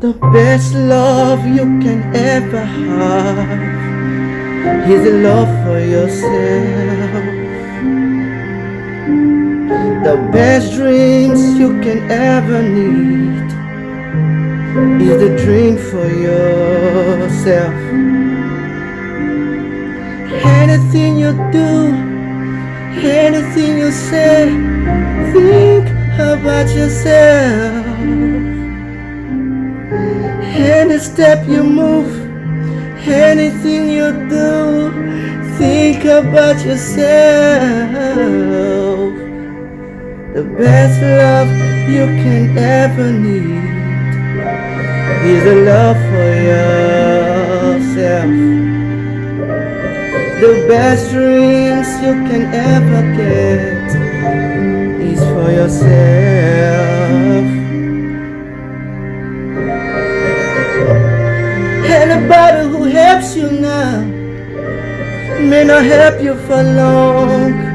The best love you can ever have is the love for yourself. The best dreams you can ever need is the dream for yourself. Anything you do, anything you say, think about yourself. Any step you move, anything you do, think about yourself. The best love you can ever need is a love for yourself. The best dreams you can ever get is for yourself. Anybody who helps you now may not help you for long.